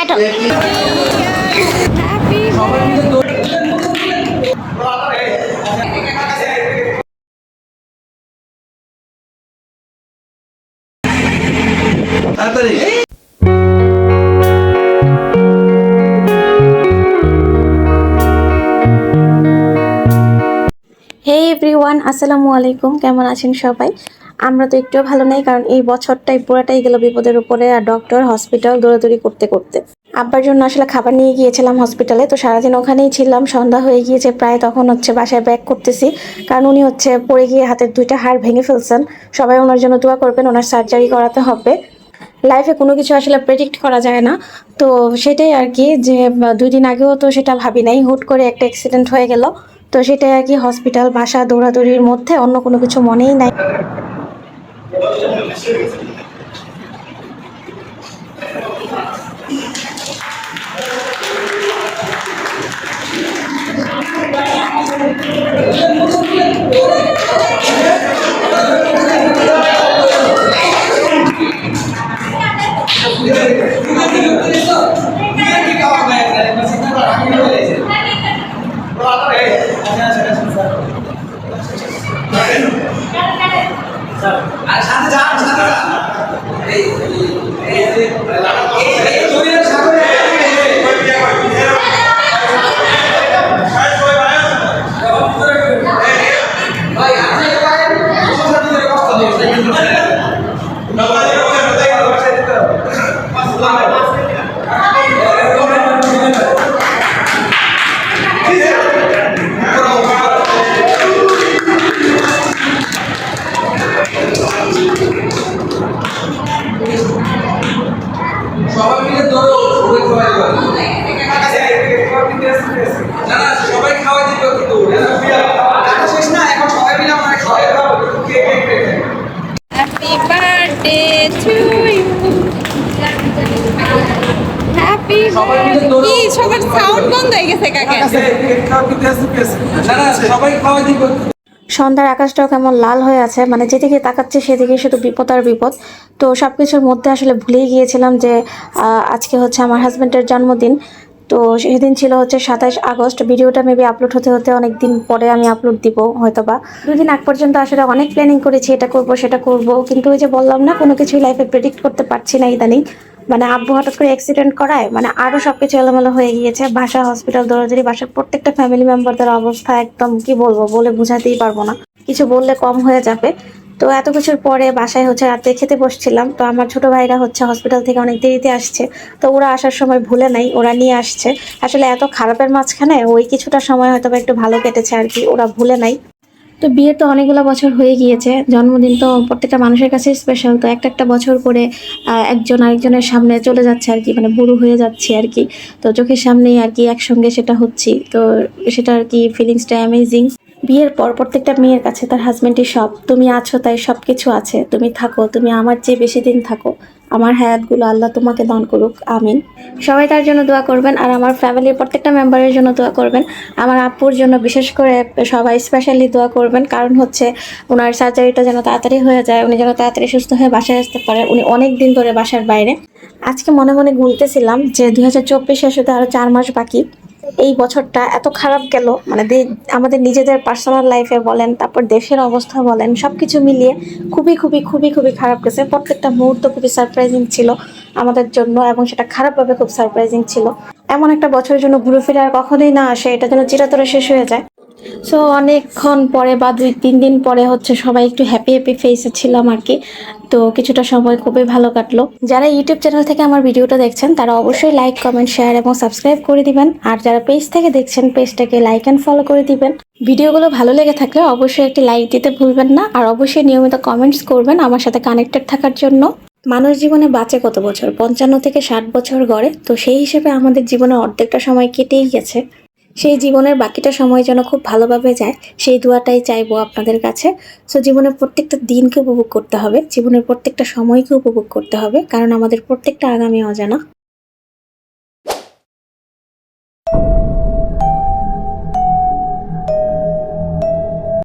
হাঁটো। তাড়াতাড়ি হে এভরিওয়ান, আসসালামু আলাইকুম। কেমন আছেন সবাই? আমরা তো একটু ভালো নেই, কারণ এই বছরটাই পুরাটাই গেল বিপদের উপরে, আর ডক্টর হসপিটাল দৌড়াদৌড়ি করতে করতে। আব্বার জন্য আসলে খাবার নিয়ে গিয়েছিলাম হসপিটালে, তো সারাদিন ওখানেই ছিলাম। সন্ধ্যা হয়ে গিয়েছে প্রায়, তখন বাসায় ব্যাক করতেছি, কারণ উনি পড়ে গিয়ে হাতের 2টা হাড় ভেঙে ফেলছেন। সবাই ওনার জন্য দোয়া করবেন, ওনার সার্জারি করাতে হবে। লাইফে কোনো কিছু আসলে প্রেডিক্ট করা যায় না, তো সেটাই আর কি, যে 2 দিন আগেও তো সেটা ভাবি নাই, হুট করে একটা অ্যাক্সিডেন্ট হয়ে গেল। তো সেটাই আর কি, হসপিটাল বাসা দৌড়াদৌড়ির মধ্যে অন্য কোনো কিছু মনেই নাই। সবাই মিলে ধরো সবাই সবাই খাওয়াই দিবে কিন্তু শেষ না, এখন সবাই মিলে আমরা খাওয়াই দাও। Happy birthday to you. Happy কি সবার সাউন্ড বন্ধ হয়ে গেছে কাকে? সবাই খাওয়াই দিবে। সন্ধ্যার আকাশটাও কেমন লাল হয়ে আছে, মানে যেদিকে তাকাচ্ছে সেদিকে শুধু বিপদ আর বিপদ। তো সবকিছুর মধ্যে আসলে ভুলেই গিয়েছিলাম যে আজকে আমার হাজব্যান্ডের জন্মদিন। তো সেদিন ছিল 27 আগস্ট। ভিডিওটা মেবি আপলোড হতে হতে অনেক দিন পরে আমি আপলোড দিব হয়তোবা। 2 দিন আগ পর্যন্ত আসলে অনেক প্ল্যানিং করেছি, এটা করব সেটা করব, কিন্তু ওই যে বললাম না, কোনো কিছুই লাইফে প্রেডিক্ট করতে পারছি না ইদানিং। মানে আব্বু হঠাৎ করে অ্যাক্সিডেন্ট করায় আরো সবকিছু এলোমেলো হয়ে গিয়েছে। বাসা হসপিটাল দৌড়াদৌড়ি, বাসার প্রত্যেকটা ফ্যামিলি মেম্বারদের অবস্থা একদম কি বলবো, বলে বোঝাতেই পারবো না, কিছু বললে কম হয়ে যাবে। তো এত কিছুর পরে বাসায় রাতে খেতে বসছিলাম। তো আমার ছোট ভাইরা হসপিটাল থেকে অনেক দেরিতে আসছে, তো ওরা আসার সময় ভুলে নাই, ওরা নিয়ে আসছে। আসলে এত খারাপের মাঝখানে ওই কিছুটা সময় হয়তো একটু ভালো কেটেছে আর কি, ওরা ভুলে নাই। তো বিয়ে তো অনেকগুলো বছর হয়ে গিয়েছে, জন্মদিন তো প্রত্যেকটা মানুষের কাছে স্পেশাল। তো একটা একটা বছর করে একজন আরেকজনের সামনে চলে যাচ্ছে আর কি, মানে বুড়ো হয়ে যাচ্ছে আর কি। তো চোখের সামনেই আর কি একসঙ্গে সেটা হচ্ছে, তো সেটা আর কি ফিলিংসটা অ্যামেজিং। বিয়ের পর প্রত্যেকটা মেয়ের কাছে তার হাজবেন্ডই সব। তুমি আছো তাই সব কিছু আছে, তুমি থাকো, তুমি আমার চেয়ে বেশি দিন থাকো, আমার হায়াতগুলো আল্লাহ তোমাকে দান করুক, আমিন। সবাই তার জন্য দোয়া করবেন, আর আমার ফ্যামিলির প্রত্যেকটা মেম্বারের জন্য দোয়া করবেন। আমার আপুর জন্য বিশেষ করে সবাই স্পেশালি দোয়া করবেন, কারণ ওনার সার্জারিটা যেন তাড়াতাড়ি হয়ে যায়, উনি যেন তাড়াতাড়ি সুস্থ হয়ে বাসায় আসতে পারে। উনি অনেক দিন ধরে বাসার বাইরে। আজকে মনে মনে গুনতেছিলাম যে 2024 শুধু আরো 4 মাস বাকি। এই বছরটা এত খারাপ গেল, মানে আমাদের নিজেদের পার্সোনাল লাইফে বলেন, তারপর দেশের অবস্থা বলেন, সবকিছু মিলিয়ে খুবই খুবই খুবই খুবই খারাপ গেছে। প্রত্যেকটা মুহূর্ত খুবই সারপ্রাইজিং ছিল আমাদের জন্য, এবং সেটা খারাপভাবে খুব সারপ্রাইজিং ছিল। এমন একটা বছরের জন্য ঘুরে ফিরে আর কখনোই না আসে, এটা যেন চিরতরে শেষ হয়ে যায়। সো অনেকক্ষণ পরে বা 2-3 দিন পরে সবাই একটু হ্যাপি হ্যাপি ফেসে ছিলাম আর কি। তো কিছুটা সময় খুবই ভালো কাটলো। যারা ইউটিউব চ্যানেল থেকে আমার ভিডিওটা দেখছেন তারা অবশ্যই লাইক, কমেন্ট, শেয়ার এবং সাবস্ক্রাইব করে দিবেন। আর যারা পেজ থেকে দেখছেন পেজটাকে লাইক অ্যান্ড ফলো করে দিবেন। ভিডিওগুলো ভালো লেগে থাকলে অবশ্যই একটি লাইক দিতে ভুলবেন না, আর অবশ্যই নিয়মিত কমেন্টস করবেন আমার সাথে কানেক্টেড থাকার জন্য। মানুষ জীবনে বাঁচে কত বছর? 55 থেকে 60 বছর গড়ে। তো সেই হিসেবে আমাদের জীবনে অর্ধেকটা সময় কেটেই গেছে। সেই জীবনের বাকিটা সময় যেন খুব ভালোভাবে যায়, সেই দোয়াটাই চাইবো আপনাদের কাছে। সো জীবনের প্রত্যেকটা দিনকে উপভোগ করতে হবে, জীবনের প্রত্যেকটা সময়কে উপভোগ করতে হবে, কারণ আমাদের প্রত্যেকটা আগামী অজানা।